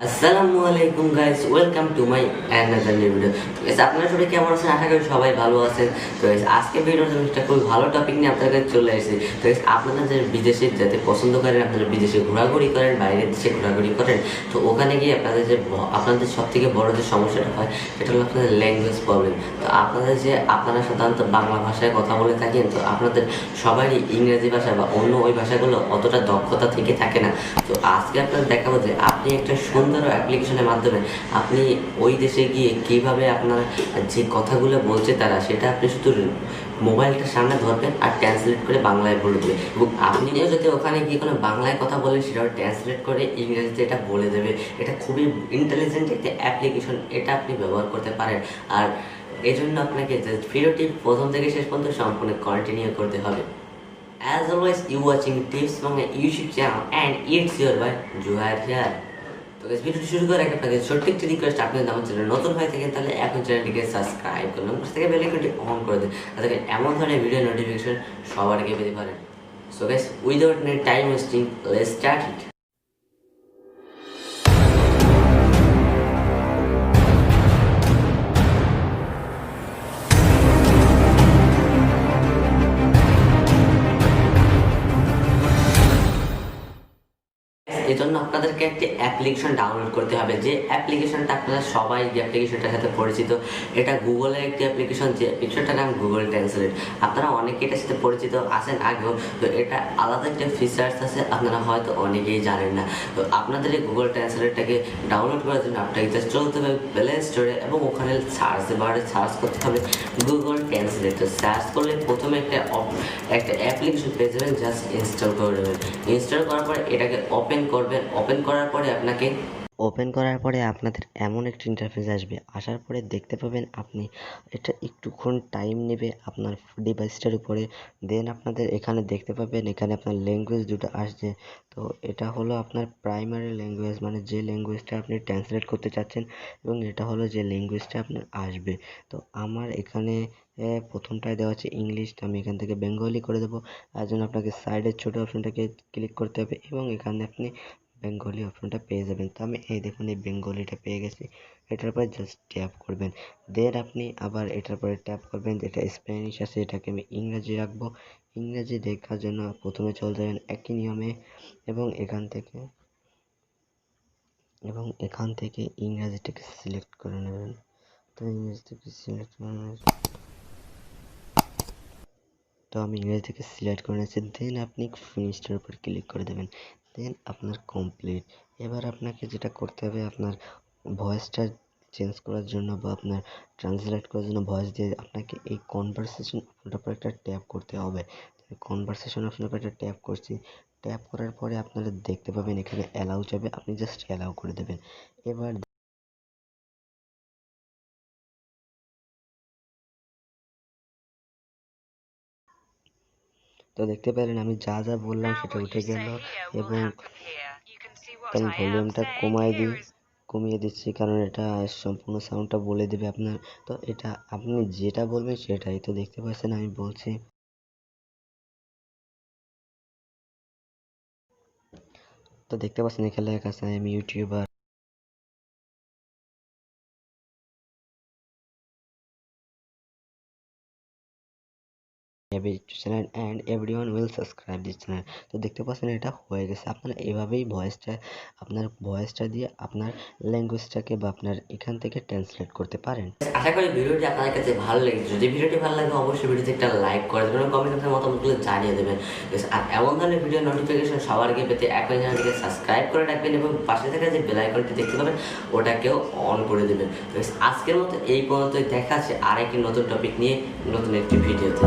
আসসালামু আলাইকুম guys, welcome to my another new video. তো গাইস আপনারা সবাই কেমন আছেন? আশা করি সবাই ভালো আছেন। তো গাইস আজকে ভিডিওতে আমি একটা খুব ভালো টপিক নিয়ে আপনাদের কাছে চলে এসেছি। তো গাইস আপনারা যে বিদেশে যেতে পছন্দ করেন, আপনারা বিদেশে ঘোরাঘুরি করেন, বাইরের দেশে ঘোরাঘুরি করেন, তো ওখানে গিয়ে আপনাদের সব থেকে বড় যে সমস্যাটা হয় সেটা হলো আপনাদের ল্যাঙ্গুয়েজ প্রবলেম। তো আপনারা সাধারণত বাংলা ভাষায় কথা বলে থাকেন, তো আপনাদের সবারই ইংরেজি ভাষা বা অন্য ওই ভাষাগুলো অতটা দক্ষতা থেকে থাকে না। তো আজকে আপনাদের দেখাবো যে আপনি একটা সুন্দর অ্যাপ্লিকেশনের মাধ্যমে আপনি ওই দেশে গিয়ে কিভাবে আপনার যে কথাগুলো বলছে তারা সেটা আপনি শুধু মোবাইলটা সামনে ধরবেন আর ট্রান্সলেট করে বাংলায় বলে দেবে, এবং আপনিও যদি ওখানে গিয়ে কোনো বাংলায় কথা বলেন সেটাও ট্রান্সলেট করে ইংরেজিতে এটা বলে দেবে। এটা খুবই ইন্টেলিজেন্ট একটা অ্যাপ্লিকেশন, এটা আপনি ব্যবহার করতে পারেন। আর এই জন্য আপনাকে ভিডিওটি প্রথম থেকে শেষ পর্যন্ত সম্পূর্ণ কন্টিনিউ করতে হবে। As always, you watching Tips Bangla YouTube channel and it's your boy Zuhayer here. তো গাইস ভিডিওটি শুরু করার আগে আপনাদের ছোট্ট একটি রিকোয়েস্ট, আপনি যদি আমার চ্যানেল নতুন হয়ে থাকেন তাহলে এখন চ্যানেলটিকে সাবস্ক্রাইব করুন, পাশে থেকে বেল আইকনটি অন করে দিন যাতে এমন ধরনের ভিডিও নোটিফিকেশন সবার আগে পেতে পারেন। So guys without any time wasting, let's start it. এই জন্য আপনাদেরকে একটি অ্যাপ্লিকেশন ডাউনলোড করতে হবে, যে অ্যাপ্লিকেশনটা আপনারা সবাই যে অ্যাপ্লিকেশনটার সাথে পরিচিত। এটা গুগলের একটি অ্যাপ্লিকেশন, যে অ্যাপ্লিকেশনটার নাম গুগল ট্রান্সলেট। আপনারা অনেকে এটার সাথে পরিচিত আছেন আগেও, তো এটা আলাদা একটা ফিচার্স আছে, আপনারা হয়তো অনেকেই জানেন না। তো আপনাদের এই গুগল ট্রান্সলেটটাকে ডাউনলোড করার জন্য আপনাকে জাস্ট চলতে হবে প্লে স্টোরে, এবং ওখানে সার্চ বারে সার্চ করতে হবে গুগল ট্রান্সলেট। তো সার্চ করলে প্রথমে একটা অ্যাপ্লিকেশন পেয়ে যাবেন, জাস্ট ইনস্টল করে দেবেন। ইনস্টল করার পরে এটাকে ওপেন করবেন। ওপেন করার পরে আপনাদের এমন একটা ইন্টারফেস আসবে। আসার পরে দেখতে পাবেন আপনি এটা একটুক্ষণ টাইম নেবে আপনার ডিভাইসটার উপরে। দেন আপনাদের এখানে দেখতে পাবেন এখানে আপনার ল্যাঙ্গুয়েজ দুটো আসছে। তো এটা হলো আপনার প্রাইমারি ল্যাঙ্গুয়েজ, মানে যে ল্যাঙ্গুয়েজটা আপনি ট্রান্সলেট করতে চাচ্ছেন, এবং এটা হলো যে ল্যাঙ্গুয়েজটা আপনার আসবে। তো আমার এখানে প্রথমটায় দেওয়া আছে ইংলিশ, তো আমি এখান থেকে বেঙ্গলি করে দেবো। তার জন্য আপনাকে সাইডের ছোটো অপশনটাকে ক্লিক করতে হবে, এবং এখানে আপনি বেঙ্গলি অপশনটা পেয়ে যাবেন। তো আমি এই দেখুন এই বেঙ্গলিটা পেয়ে গেছি। এটার পরে জাস্ট ট্যাপ করবেন। দেন আপনি আবার এটার পরে ট্যাপ করবেন, যেটা স্প্যানিশ আছে এটাকে আমি ইংরাজি রাখবো। ইংরাজি দেখার জন্য প্রথমে চলে যাবেন একই নিয়মে, এবং এখান থেকে ইংরাজিটাকে সিলেক্ট করে নেবেন। তো ইংরেজিটাকে সিলেক্ট করে তো আমি ইংরেজি থেকে সিলেক্ট করে নিয়েছি। দেন আপনি ফিনিশটার উপর ক্লিক করে দেবেন। দেন আপনার কমপ্লিট। এবার আপনাকে যেটা করতে হবে, আপনার ভয়েসটা চেঞ্জ করার জন্য বা আপনার ট্রান্সলেট করার জন্য ভয়েস দিয়ে আপনাকে এই কনভারসেশন অপশনটার উপর একটা ট্যাপ করতে হবে। কনভারসেশন অপশনের উপর একটা ট্যাপ করছি। ট্যাপ করার পরে আপনারা দেখতে পাবেন এখানে অ্যালাউ যাবে, আপনি জাস্ট অ্যালাউ করে দেবেন। এবার তো দেখতে পেলেন আমি যা যা বললাম সেটা উঠে গেল, এবং আমি ভলিউমটা কমিয়ে দিচ্ছি, কারণ এটা সম্পূর্ণ সাউন্ডটা বলে দেবে আপনার। তো এটা আপনি যেটা বলবেন সেটাই। তো দেখতে পাচ্ছেন আমি বলছি, তো দেখতে পাচ্ছেন এখানে লেখা আছে আমি YouTuber. Channel and everyone will subscribe this channel. তো দেখতে পাচ্ছেন এটা হয়ে গেছে। আপনারা এভাবেই আপনার ভয়েসটা দিয়ে আপনার ল্যাঙ্গুয়েজটাকে বা আপনার এখান থেকে ট্রান্সলেট করতে পারেন। আশা করি ভিডিওটি আপনাদের কাছে ভালো লেগেছে। যদি ভিডিওটি ভালো লাগে অবশ্যই ভিডিওতে একটা লাইক করে দেবেন, কমেন্ট আপনার মতামতগুলো জানিয়ে দেবেন। আর এমন ধরনের ভিডিও নোটিফিকেশন সবার আগে পেতে এখন চ্যানেলটিকে সাবস্ক্রাইব করে রাখবেন, এবং পাশে থাকা যে বেল আইকনটি দেখতে পাবেন ওটাকেও অন করে দেবেন। আজকের মতো এই পর্যন্তই, দেখা আছে আরেকটি নতুন টপিক নিয়ে নতুন একটি ভিডিওতে।